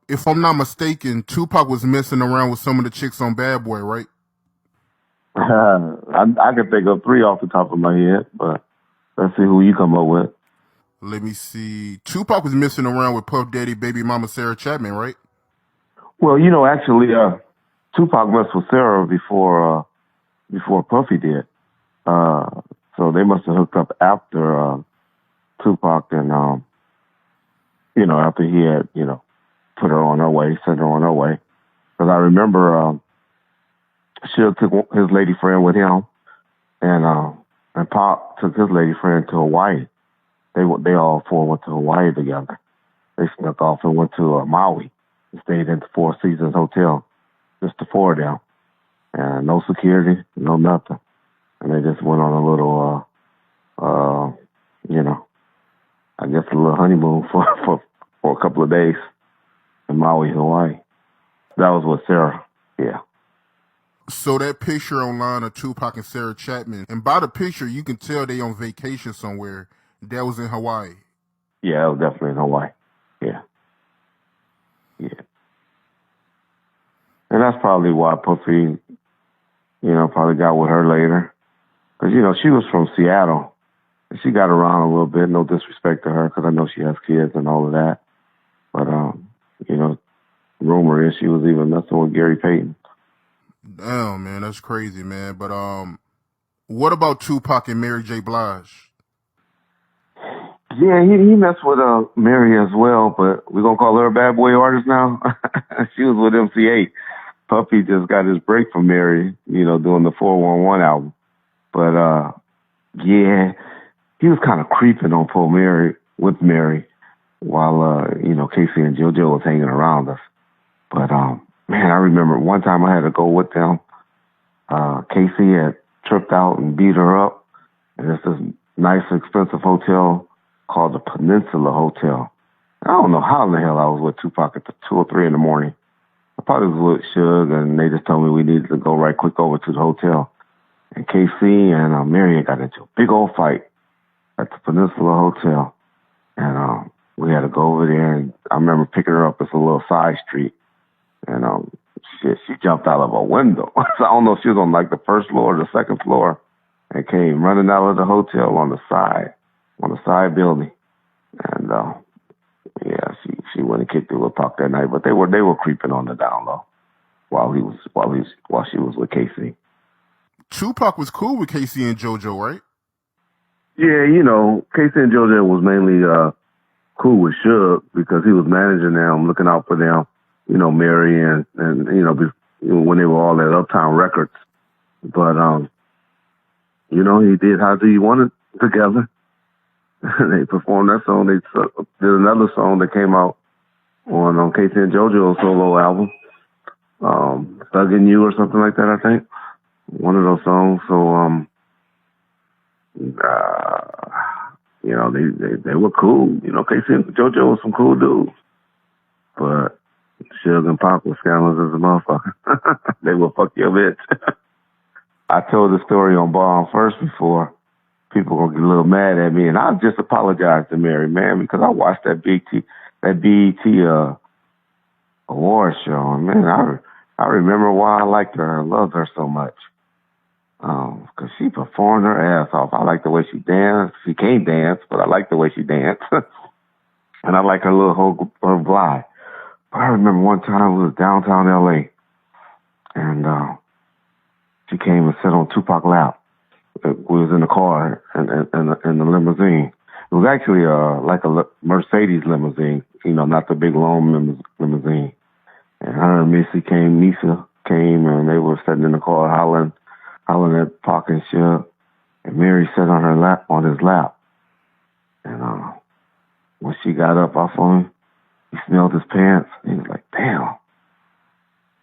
If I'm not mistaken, Tupac was messing around with some of the chicks on Bad Boy, right? I can think of three off the top of my head, but let's see who you come up with. Let me see. Tupac was messing around with Puff Daddy baby mama Sarah Chapman, right? Well, actually, Tupac messed with Sarah before Puffy did. Uh, so they must have hooked up after Tupac and after he had put her on her way, sent her on her way. Because I remember Suge took his lady friend with him, and Pop took his lady friend to Hawaii. They all four went to Hawaii together. They snuck off and went to Maui and stayed at the Four Seasons Hotel, just the four of them, and no security, no nothing. And they just went on a little, you know, I guess a little honeymoon for a couple of days in Maui, Hawaii. That was with Sarah. Yeah. So that picture online of Tupac and Sarah Chapman, and by the picture you can tell they on vacation somewhere. That was in Hawaii. Yeah, that was definitely in Hawaii. Yeah. Yeah. And that's probably why Puffy, probably got with her later. Because, she was from Seattle. And she got around a little bit. No disrespect to her, because I know she has kids and all of that. But, rumor is she was even messing with Gary Payton. Damn, man, that's crazy, man. But what about Tupac and Mary J. Blige? Yeah, he messed with Mary as well, but we're going to call her a bad boy artist now. She was with MC8. Puffy just got his break from Mary, doing the 411 album. But, yeah, he was kind of creeping on poor Mary, with Mary, while, Casey and JoJo was hanging around us. But, man, I remember one time I had to go with them. Casey had tripped out and beat her up. And it's this nice, expensive hotel called the Peninsula Hotel. I don't know how in the hell I was with Tupac at the 2 or 3 in the morning. I probably was with Suge, and they just told me we needed to go right quick over to the hotel. And KC and Mary got into a big old fight at the Peninsula Hotel. And we had to go over there, and I remember picking her up. It's a little side street. And she jumped out of a window. So I don't know if she was on like the first floor or the second floor, and came running out of the hotel on the side building. And yeah, she went and kicked it with Pac that night. But they were creeping on the down low while she was with KC. Tupac was cool with Casey and JoJo, right? Yeah, Casey and JoJo was mainly cool with Suge because he was managing them, looking out for them. Mary and when they were all at Uptown Records. But he did How Do You Want It together. They performed that song. They did another song that came out on Casey and JoJo's solo album, Thuggin' You or something like that, I think. One of those songs. So, they were cool. Casey and JoJo was some cool dudes. But Suge and Pop were scandalous as a motherfucker. They will fuck your bitch. I told the story on Bomb First before. People gonna get a little mad at me, and I just apologized to Mary, man, because I watched that BET award show, and man, I remember why I liked her and loved her so much. Because she performed her ass off. I like the way she danced. She can't dance, but I like the way she danced, and I like her little her glide. I remember one time we was downtown L.A. and she came and sat on Tupac's lap. We was in the car in the limousine. It was actually like a Mercedes limousine, not the big long limousine. And her and Nisa came, and they were sitting in the car hollering at Pac and Suge. And Mary sat on his lap. And when she got up off on him, he smelled his pants. He was like, damn.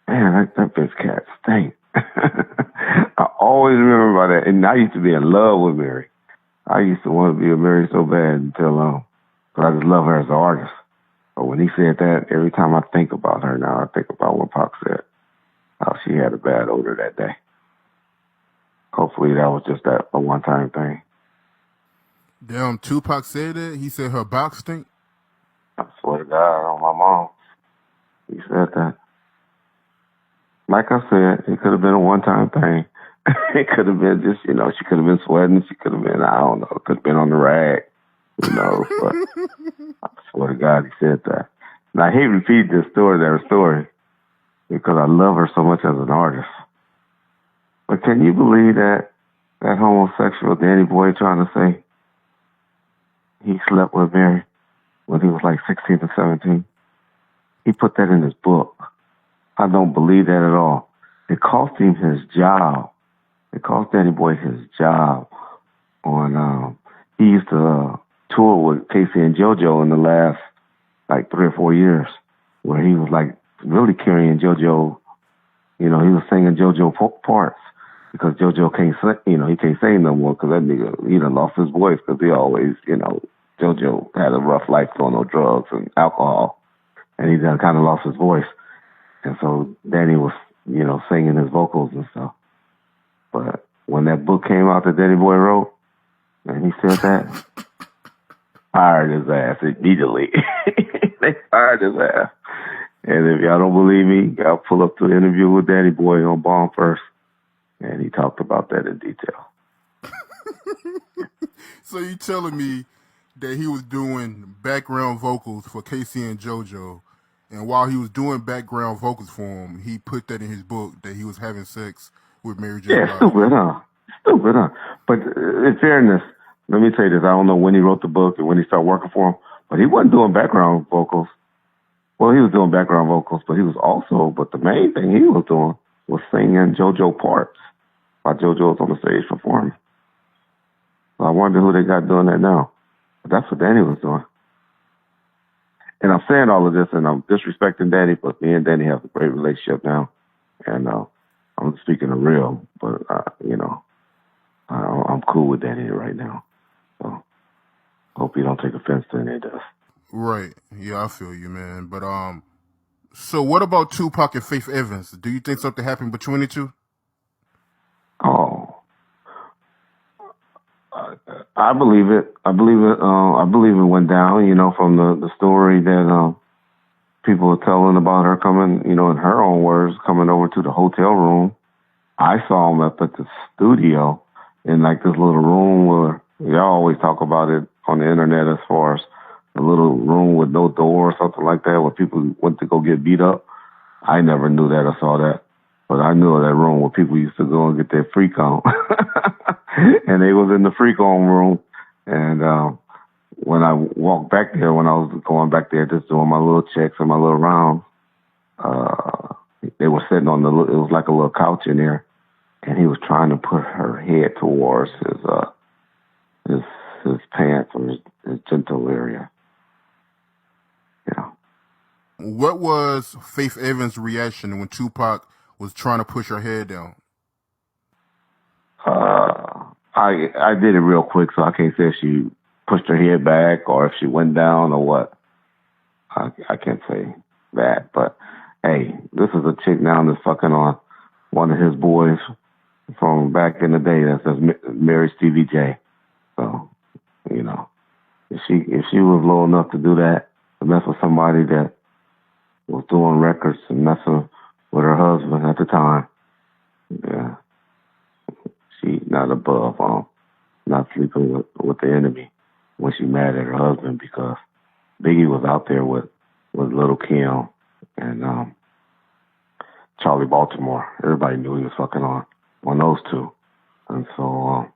Man, that bitch cat stink. I always remember about that. And I used to be in love with Mary. I used to want to be with Mary so bad until, but I just love her as an artist. But when he said that, every time I think about her now, I think about what Pac said, how she had a bad odor that day. Hopefully that was just a one-time thing. Damn, Tupac said that? He said her box stink? I swear to God, on my mom. He said that. Like I said, it could have been a one-time thing. It could have been just, she could have been sweating. She could have been, I don't know, it could have been on the rag, But I swear to God, he said that. Now, he repeated this story, because I love her so much as an artist. But can you believe that homosexual Danny Boy trying to say he slept with Mary when he was like 16 or 17? He put that in his book. I don't believe that at all. It cost him his job. It cost Danny Boy his job on, he used to tour with Casey and JoJo in the last like 3 or 4 years, where he was like really carrying JoJo. He was singing JoJo parts because JoJo can't sing, he can't sing no more because that nigga, he done lost his voice because he always, JoJo had a rough life on no drugs and alcohol, and he done kind of lost his voice. And so Danny was, singing his vocals and stuff. But when that book came out that Danny Boy wrote, and he said that, fired his ass immediately. They fired his ass. And if y'all don't believe me, I'll pull up to the interview with Danny Boy on Bomb First. And he talked about that in detail. So you telling me that he was doing background vocals for Casey and JoJo, and while he was doing background vocals for him, he put that in his book that he was having sex with Mary J. Yeah, stupid, huh? Stupid, huh? But in fairness, let me tell you this. I don't know when he wrote the book and when he started working for him, but he wasn't doing background vocals. Well, he was doing background vocals, but the main thing he was doing was singing JoJo parts while JoJo was on the stage performing. So I wonder who they got doing that now. But that's what Danny was doing. And I'm saying all of this, and I'm disrespecting Danny, but me and Danny have a great relationship now. And I'm speaking of real, but, I'm cool with Danny right now. So hope you don't take offense to any of this. Right. Yeah, I feel you, man. But so what about Tupac and Faith Evans? Do you think something happened between the two? Oh, I believe it. I believe it went down. From the story that people were telling about her coming, in her own words, coming over to the hotel room. I saw him up at the studio in like this little room where y'all always talk about it on the internet as far as a little room with no door or something like that where people went to go get beat up. I never knew that or saw that. But I knew that room where people used to go and get their freak on. And they was in the freak on room. And when I walked back there, when I was going back there just doing my little checks and my little rounds, they were sitting on it was like a little couch in there. And he was trying to put her head towards his pants or his genital area. Yeah. What was Faith Evans' reaction when Tupac was trying to push her head down? I did it real quick, so I can't say if she pushed her head back or if she went down or what. I can't say that. But, hey, this is a chick now that's fucking on one of his boys from back in the day that says Mary Stevie J. So, if she was low enough to do that, to mess with somebody that was doing records and messing with her husband at the time, yeah, she not above not sleeping with the enemy when she mad at her husband because Biggie was out there with Little Kim and Charlie Baltimore. Everybody knew he was fucking on those two. And so,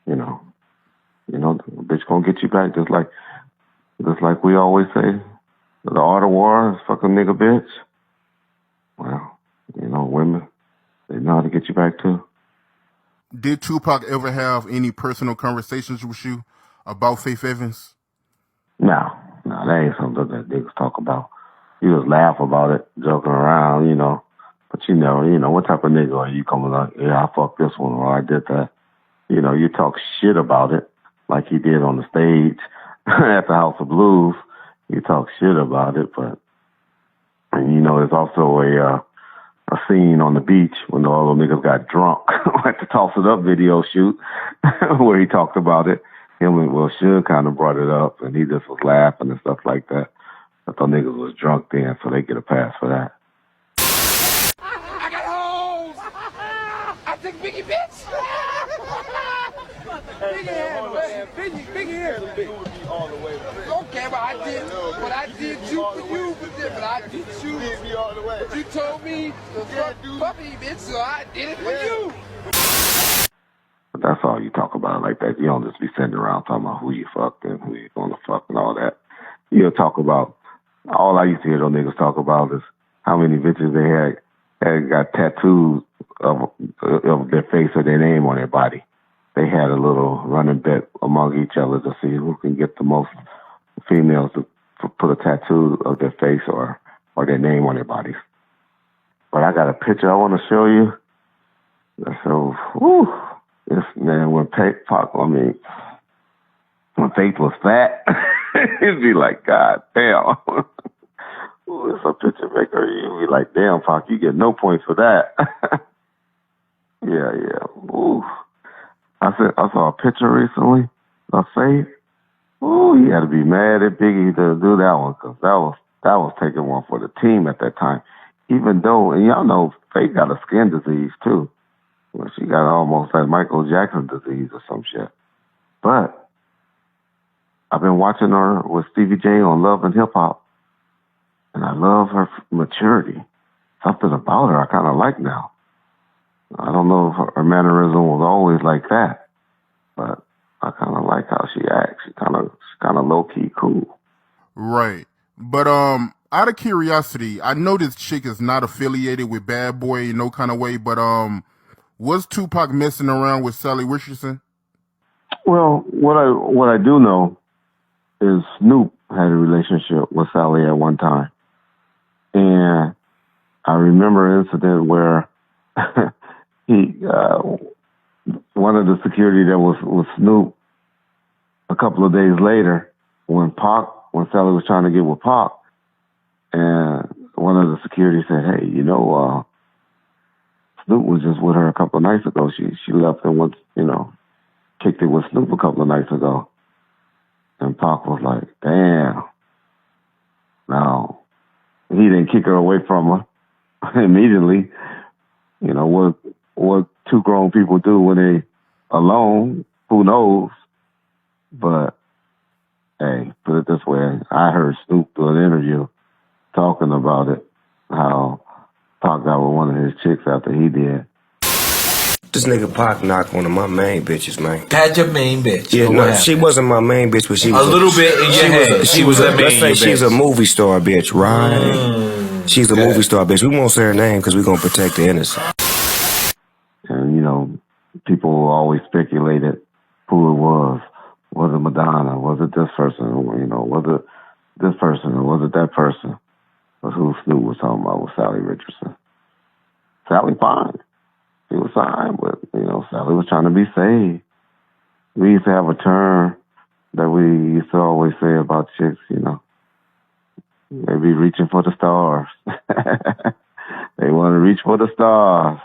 the bitch gonna get you back just like we always say, the art of war is fucking nigga bitch. Well, women, they know how to get you back too. Did Tupac ever have any personal conversations with you about Faith Evans? No, that ain't something that niggas talk about. You just laugh about it, joking around, But what type of nigga are you coming like, yeah, I fucked this one or I did that. You talk shit about it like he did on the stage at the House of Blues. You talk shit about it, but there's also a scene on the beach when all the niggas got drunk at the Toss It Up video shoot where he talked about it. Him and Suge kind of brought it up and he just was laughing and stuff like that. I thought niggas was drunk then, so they get a pass for that. I got hoes. I took Biggie, bitch. Biggie handle, man. Biggie handle, big. Okay, but I did you for you, but I did you. But you told me to fuck me, bitch, so I did it for you. But that's all you talk about like that. You don't just be sitting around talking about who you fucked and who you gonna fuck and all that. You'll talk about, all I used to hear those niggas talk about is how many bitches they had got tattoos of their face or their name on their body. They had a little running bet among each other to see who can get the most females to put a tattoo of their face or their name on their bodies. But I got a picture I want to show you. So, this man, when Faith was fat, he'd be like, God damn. Ooh, it's a picture maker. You'd be like, damn, Pac, you get no points for that. Yeah. Ooh. I saw a picture recently of Faith. Ooh, he had to be mad at Biggie to do that one, because that was taking one for the team at that time. Even though, and y'all know, Faith got a skin disease too. Well, she got almost like Michael Jackson disease or some shit. But I've been watching her with Stevie J on Love and Hip Hop, and I love her maturity. Something about her I kind of like now. I don't know if her mannerism was always like that, but I kind of like how she acts. She's kind of low key cool. Right. But out of curiosity, I know this chick is not affiliated with Bad Boy in no kind of way, but was Tupac messing around with Sally Richardson? Well, what I do know is Snoop had a relationship with Sally at one time, and I remember an incident where one of the security that was with Snoop a couple of days later, when Sally was trying to get with Pac, and one of the security said, "Hey, Snoop was just with her a couple of nights ago. She left and went, kicked it with Snoop a couple of nights ago." And Pac was like, "Damn." Now, he didn't kick her away from her immediately. What two grown people do when they alone, who knows? But, hey, put it this way. I heard Snoop do an interview talking about it, how Pac got with one of his chicks after he did. This nigga Pac knocked one of my main bitches, man. Had your main bitch. Yeah, no, she wasn't my main bitch, but she was a little bit in your head. She was a main let's say she's a movie star bitch, right? She's a movie star bitch. We won't say her name because we're going to protect the innocent. And, people always speculated who it was. Was it Madonna? Was it this person? Was it this person? Or was it that person? But who Snoop was talking about was Sally Richardson. Sally fine. She was fine, but, Sally was trying to be saved. We used to have a term that we used to always say about chicks, they be reaching for the stars. They want to reach for the stars.